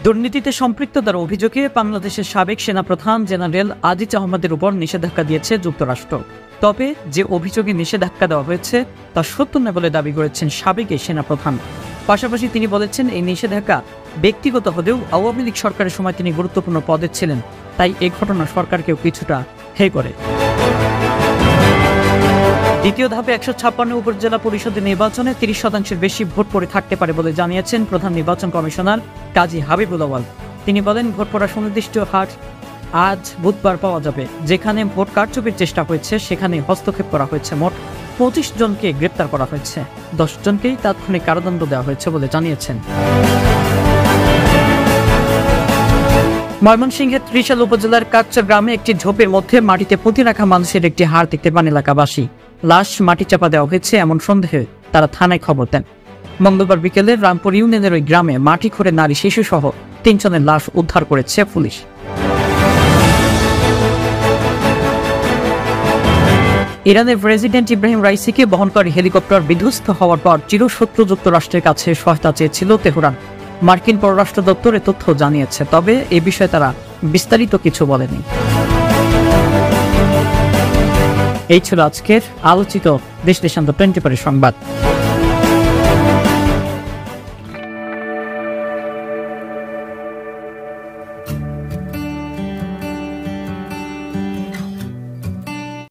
দুর্নীতিতে সম্পৃক্ততার অভিযোগে বাংলাদেশের সাবেক সেনাপ্রধান জেনারেল আজিজ আহমদের উপর নিষেধাজ্ঞা দিয়েছে যুক্তরাষ্ট্র। তবে যে অভিযোগে নিষেধাজ্ঞা দেওয়া হয়েছে তা সত্য নয় বলে দাবি করেছেন সাবেক এই সেনাপ্রধান। পাশাপাশি তিনি বলেছেন, এই নিষেধাজ্ঞা ব্যক্তিগত হলেও আওয়ামী লীগ সরকারের সময় তিনি গুরুত্বপূর্ণ পদে ছিলেন, তাই এই ঘটনা সরকারকেও কিছুটা হেয় করে। দ্বিতীয় ধাপে 156 উপজেলা পরিষদের নির্বাচনে 30% বেশি ভোট পড়ে থাকতে পারে বলে জানিয়েছেন প্রধান নির্বাচন কমিশনার কাজী হাবিবুল আওয়াল। তিনি বলেন, ভোট পড়ার সুনির্দিষ্ট হার আজ বুধবার পাওয়া যাবে। যেখানে ভোট কারচুপির চেষ্টা হয়েছে সেখানে হস্তক্ষেপ করা হয়েছে। মোট 25 জনকে গ্রেপ্তার করা হয়েছে, 10 জনকেই তাৎক্ষণিক কারাদণ্ড দেওয়া হয়েছে বলে জানিয়েছেন। ময়মনসিংহের ত্রিশাল উপজেলার কাকচা গ্রামে একটি ঝোপের মধ্যে মাটিতে পুঁতে রাখা মানুষের একটি হাড় দেখতে পান এলাকাবাসী। লাশ মাটি চাপা দেওয়া হয়েছে এমন সন্দেহে তারা থানায় খবর দেন। মঙ্গলবার বিকেলে রামপুর ইউনিয়নের ওই গ্রামে মাটি খুঁড়ে নারী শিশু সহ 3 জনের লাশ উদ্ধার করেছে পুলিশ। ইরানের প্রেসিডেন্ট ইব্রাহিম রাইসিকে বহনকারী হেলিকপ্টার বিধ্বস্ত হওয়ার পর চিরশত্রু যুক্তরাষ্ট্রের কাছে সহায়তা চেয়েছিল তেহরান। মার্কিন পররাষ্ট্র দপ্তর এ তথ্য জানিয়েছে, তবে এ বিষয়ে তারা বিস্তারিত কিছু বলেনি। এই ছিল আজকের আলোচিত বিশ্লেষণ 24 সংবাদ।